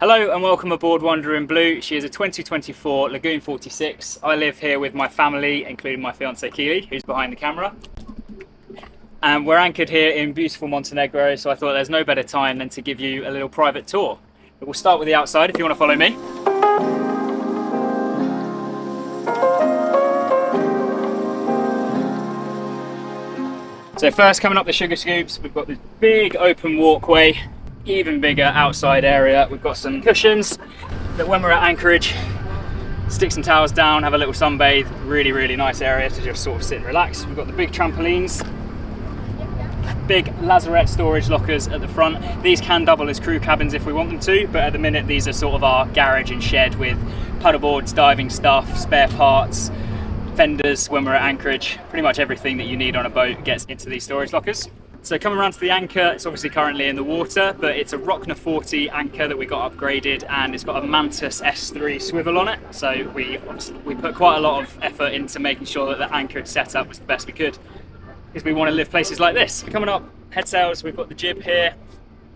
Hello and welcome aboard Wanderer in Blue. She is a 2024 Lagoon 46. I live here with my family, including my fiance Keeley, who's behind the camera. And we're anchored here in beautiful Montenegro, so I thought there's no better time than to give you a little private tour. But we'll start with the outside if you want to follow me. So first, coming up the Sugarscoops, we've got this big open walkway, even bigger outside area. We've got some cushions that when we're at anchorage, stick some towels down, have a little sunbathe. Really nice area to just sort of sit and relax. We've got the big trampolines, big lazarette storage lockers at the front. These can double as crew cabins if we want them to, but at the minute these are sort of our garage and shed with paddleboards, diving stuff, spare parts, fenders when we're at anchorage. Pretty much everything that you need on a boat gets into these storage lockers. So coming around to the anchor, it's obviously currently in the water, but it's a Rockner 40 anchor that we got upgraded, and it's got a Mantis S3 swivel on it. So we put quite a lot of effort into making sure that the anchorage setup was the best we could, because we want to live places like this. Coming up, head sails, we've got the jib here.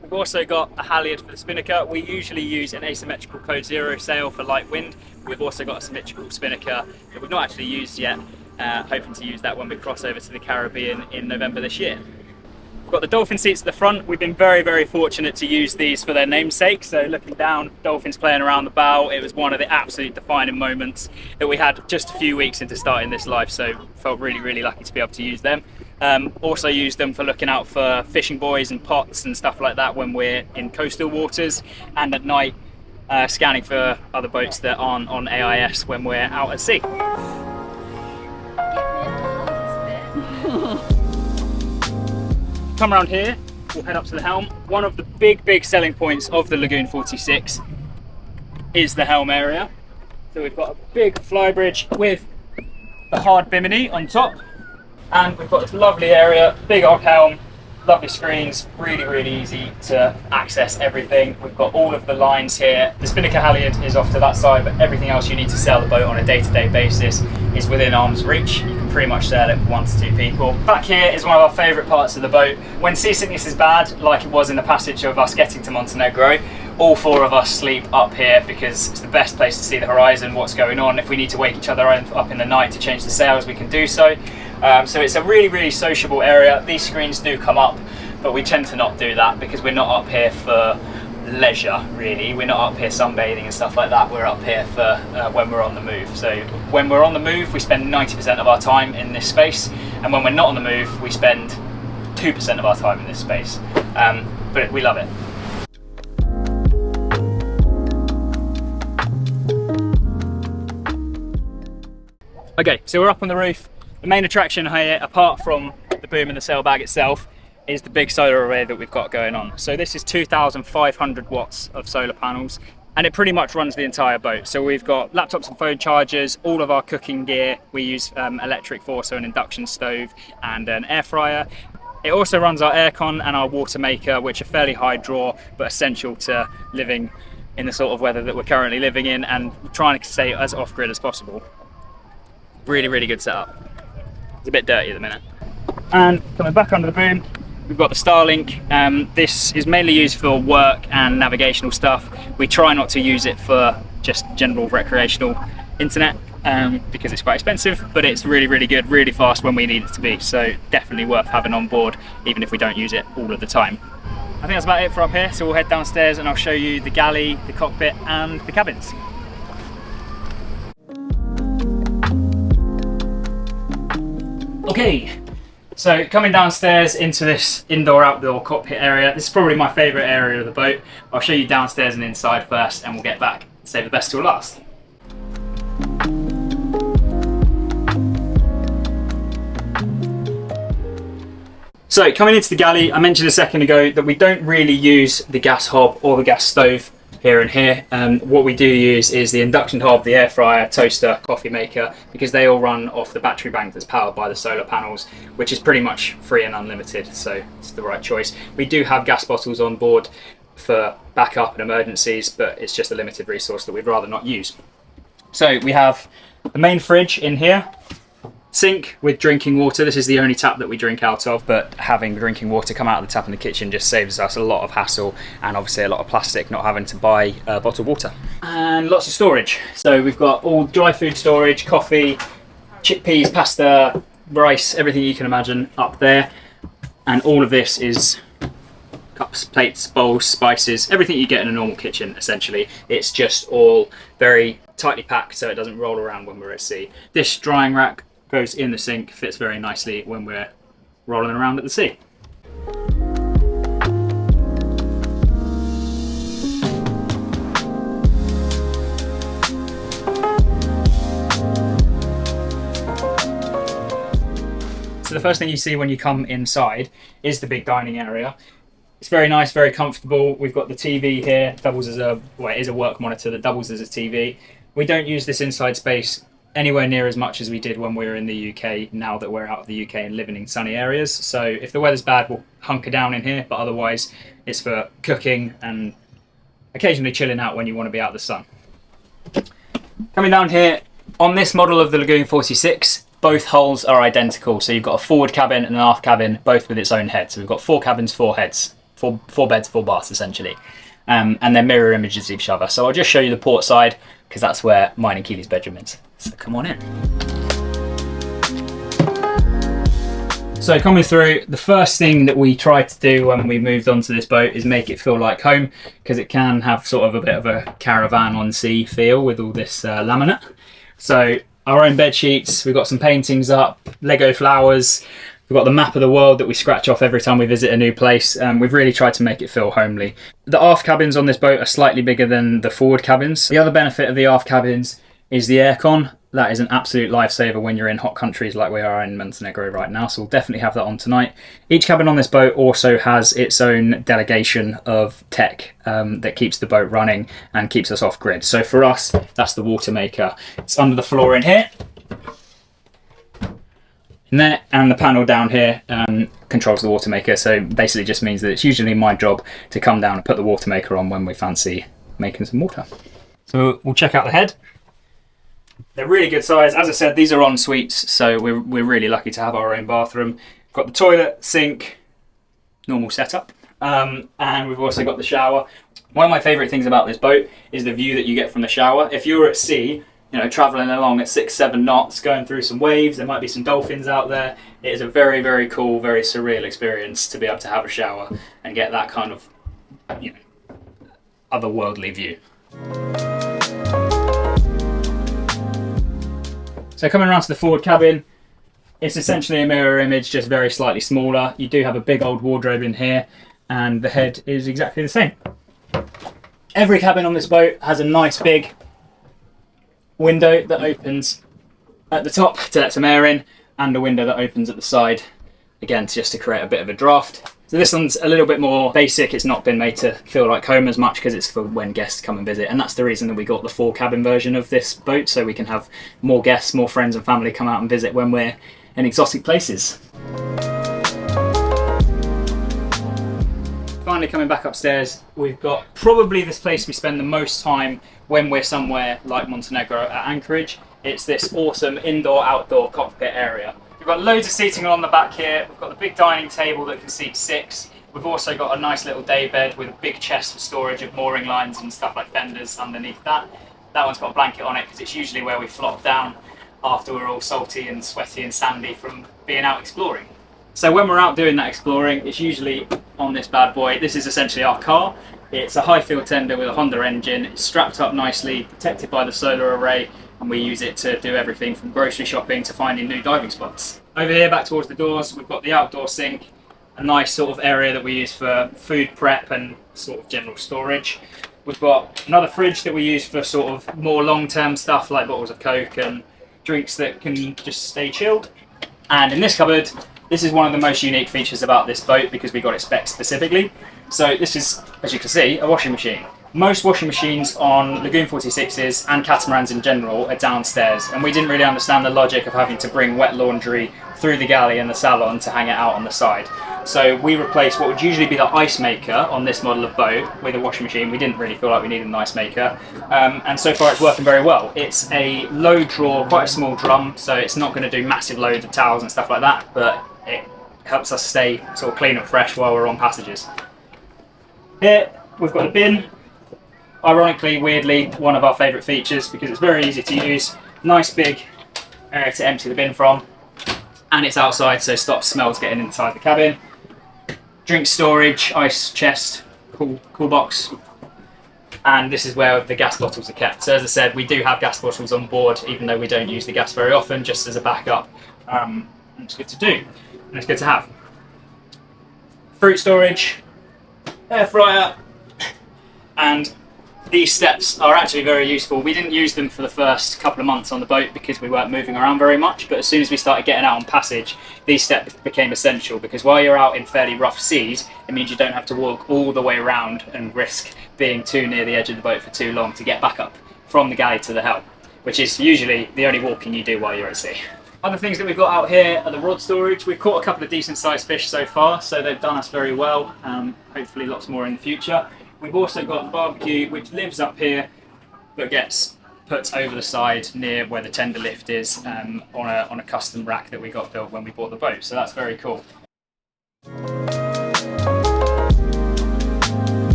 We've also got a halyard for the spinnaker. We usually use an asymmetrical code 0 sail for light wind. We've also got a symmetrical spinnaker that we've not actually used yet, hoping to use that when we cross over to the Caribbean in November this year. We've got the dolphin seats at the front. We've been very fortunate to use these for their namesake. So looking down, dolphins playing around the bow, it was one of the absolute defining moments that we had just a few weeks into starting this life, so felt really lucky to be able to use them. Also use them for looking out for fishing buoys and pots and stuff like that when we're in coastal waters, and at night scanning for other boats that aren't on AIS when we're out at sea. Come around here, we'll head up to the Helm. One of the big selling points of the Lagoon 46 is the Helm area. So we've got a big Flybridge with the hard bimini on top, and we've got this lovely area, big old Helm, lovely screens, really easy to access everything. We've got all of the lines here. The spinnaker halyard is off to that side, but everything else you need to sail the boat on a day-to-day basis is within arm's reach. You can pretty much sail it with 1 to 2 people. Back here is one of our favourite parts of the boat. When seasickness is bad, like it was in the passage of us getting to Montenegro, all 4 of us sleep up here because it's the best place to see the horizon, what's going on. If we need to wake each other up in the night to change the sails, we can do so. So it's a really sociable area. These screens do come up, but we tend to not do that because we're not up here for leisure, really. We're not up here sunbathing and stuff like that. We're up here for when we're on the move. So when we're on the move, we spend 90% of our time in this space, and when we're not on the move, we spend 2% of our time in this space. But we love it. Okay, so we're up on the roof. The main attraction here, apart from the boom and the sail bag itself, is the big solar array that we've got going on. So this is 2,500 watts of solar panels, and it pretty much runs the entire boat. So we've got laptops and phone chargers, all of our cooking gear. We use electric for, so an induction stove and an air fryer. It also runs our aircon and our water maker, which are fairly high draw, but essential to living in the sort of weather that we're currently living in and trying to stay as off-grid as possible. Really good setup. It's a bit dirty at the minute. And coming back under the boom, we've got the Starlink. This is mainly used for work and navigational stuff. We try not to use it for just general recreational internet because it's quite expensive, but it's really good, really fast when we need it to be. So definitely worth having on board, even if we don't use it all of the time. I think that's about it for up here. So we'll head downstairs and I'll show you the galley, the cockpit and the cabins. Okay, so coming downstairs into this indoor-outdoor cockpit area, this is probably my favourite area of the boat. I'll show you downstairs and inside first, and we'll get back and save the best till last. So coming into the galley, I mentioned a second ago that we don't really use the gas hob or the gas stove here and here. What we do use is the induction hob, the air fryer, toaster, coffee maker, because they all run off the battery bank that's powered by the solar panels, which is pretty much free and unlimited, so it's the right choice. We do have gas bottles on board for backup and emergencies, but it's just a limited resource that we'd rather not use. So we have the main fridge in here, sink with drinking water. This is the only tap that we drink out of, but having drinking water come out of the tap in the kitchen just saves us a lot of hassle and obviously a lot of plastic, not having to buy bottled water. And lots of storage. So we've got all dry food storage, coffee, chickpeas, pasta, rice, everything you can imagine up there. And all of this is cups, plates, bowls, spices, everything you get in a normal kitchen essentially. It's just all very tightly packed so it doesn't roll around when we're at sea. This drying rack goes in the sink, fits very nicely when we're rolling around at the sea. So the first thing you see when you come inside is the big dining area. It's very nice, very comfortable. We've got the TV here, doubles as a, well, it is a work monitor that doubles as a TV. We don't use this inside space anywhere near as much as we did when we were in the UK, now that we're out of the UK and living in sunny areas. So if the weather's bad, we'll hunker down in here, but otherwise it's for cooking and occasionally chilling out when you want to be out of the sun. Coming down here, on this model of the Lagoon 46, both hulls are identical. So you've got a forward cabin and an aft cabin, both with its own head. So we've got 4 cabins, 4 heads, 4 beds, 4 baths essentially. And they're mirror images of each other. So I'll just show you the port side because that's where mine and Keeley's bedroom is. So come on in. So coming through, the first thing that we tried to do when we moved onto this boat is make it feel like home, because it can have sort of a bit of a caravan on sea feel with all this laminate. So our own bed sheets, we've got some paintings up, Lego flowers, we've got the map of the world that we scratch off every time we visit a new place. We've really tried to make it feel homely. The aft cabins on this boat are slightly bigger than the forward cabins. The other benefit of the aft cabins is the aircon. That is an absolute lifesaver when you're in hot countries like we are in Montenegro right now, so we'll definitely have that on tonight. Each cabin on this boat also has its own delegation of tech that keeps the boat running and keeps us off grid. So for us, that's the water maker. It's under the floor in here. In there, and the panel down here controls the water maker, so basically just means that it's usually my job to come down and put the water maker on when we fancy making some water. So we'll check out the head. They're really good size. As I said, these are en suites, so we're really lucky to have our own bathroom. Got the toilet, sink, normal setup, and we've also got the shower. One of my favourite things about this boat is the view that you get from the shower. If you're at sea, you know, travelling along at 6-7 knots, going through some waves, there might be some dolphins out there. It is a very, very cool, very surreal experience to be able to have a shower and get that kind of, you know, otherworldly view. So coming around to the forward cabin, it's essentially a mirror image, just very slightly smaller. You do have a big old wardrobe in here, and the head is exactly the same. Every cabin on this boat has a nice big window that opens at the top to let some air in, and a window that opens at the side, again, just to create a bit of a draft. So this one's a little bit more basic. It's not been made to feel like home as much because it's for when guests come and visit, and that's the reason that we got the 4 cabin version of this boat, so we can have more guests, more friends and family come out and visit when we're in exotic places. Finally coming back upstairs, we've got probably this place we spend the most time when we're somewhere like Montenegro at Anchorage. It's this awesome indoor-outdoor cockpit area. We've got loads of seating along the back here. We've got the big dining table that can seat 6. We've also got a nice little day bed with a big chest for storage of mooring lines and stuff like fenders underneath that. That one's got a blanket on it because it's usually where we flop down after we're all salty and sweaty and sandy from being out exploring. So when we're out doing that exploring, it's usually on this bad boy. This is essentially our car. It's a high fuel tender with a Honda engine. It's strapped up nicely, protected by the solar array, and we use it to do everything from grocery shopping to finding new diving spots. Over here, back towards the doors, we've got the outdoor sink, a nice sort of area that we use for food prep and sort of general storage. We've got another fridge that we use for sort of more long-term stuff like bottles of Coke and drinks that can just stay chilled. And in this cupboard, this is one of the most unique features about this boat because we got it spec'd specifically. So this is, as you can see, a washing machine. Most washing machines on Lagoon 46s and catamarans in general are downstairs, and we didn't really understand the logic of having to bring wet laundry through the galley and the salon to hang it out on the side. So we replaced what would usually be the ice maker on this model of boat with a washing machine. We didn't really feel like we needed an ice maker, and so far it's working very well. It's a low draw, quite a small drum, so it's not going to do massive loads of towels and stuff like that, but it helps us stay sort of clean and fresh while we're on passages. Here we've got a bin. Ironically, weirdly, one of our favourite features because it's very easy to use. Nice big area to empty the bin from, and it's outside, so stops smells getting inside the cabin. Drink storage, ice chest, cool box, and this is where the gas bottles are kept. So as I said, we do have gas bottles on board, even though we don't use the gas very often, just as a backup. And it's good to do, and it's good to have. Fruit storage, air fryer, and these steps are actually very useful. We didn't use them for the first couple of months on the boat because we weren't moving around very much, but as soon as we started getting out on passage, these steps became essential because while you're out in fairly rough seas, it means you don't have to walk all the way around and risk being too near the edge of the boat for too long to get back up from the galley to the Helm, which is usually the only walking you do while you're at sea. Other things that we've got out here are the rod storage. We've caught a couple of decent sized fish so far, so they've done us very well. Hopefully lots more in the future. We've also got the barbecue, which lives up here, but gets put over the side near where the tender lift is on a custom rack that we got built when we bought the boat. So that's very cool.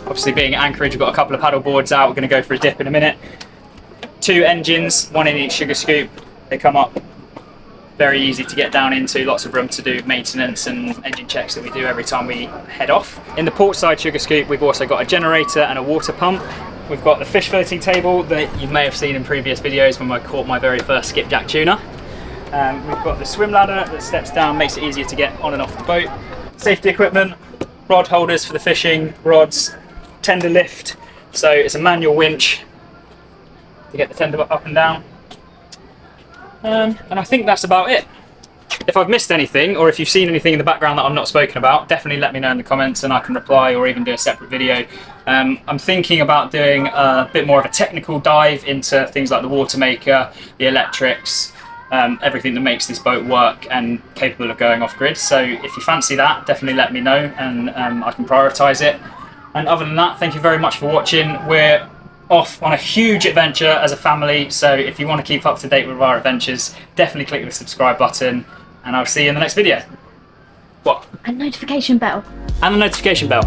Obviously, being at Anchorage, we've got a couple of paddle boards out. We're going to go for a dip in a minute. 2 engines, one in each Sugarscoop. They come up. Very easy to get down into, lots of room to do maintenance and engine checks that we do every time we head off. In the port side Sugarscoop, we've also got a generator and a water pump. We've got the fish filleting table that you may have seen in previous videos when I caught my very first skipjack tuna. We've got the swim ladder that steps down, makes it easier to get on and off the boat. Safety equipment, rod holders for the fishing, rods, tender lift, so it's a manual winch to get the tender up and down. And I think that's about it. If I've missed anything, or if you've seen anything in the background that I've not spoken about, definitely let me know in the comments and I can reply or even do a separate video. I'm thinking about doing a bit more of a technical dive into things like the water maker, the electrics, everything that makes this boat work and capable of going off grid. So if you fancy that, definitely let me know and I can prioritise it. And other than that, thank you very much for watching. We're off on a huge adventure as a family, so if you want to keep up to date with our adventures, definitely click the subscribe button and I'll see you in the next video. What? And notification bell. And the notification bell.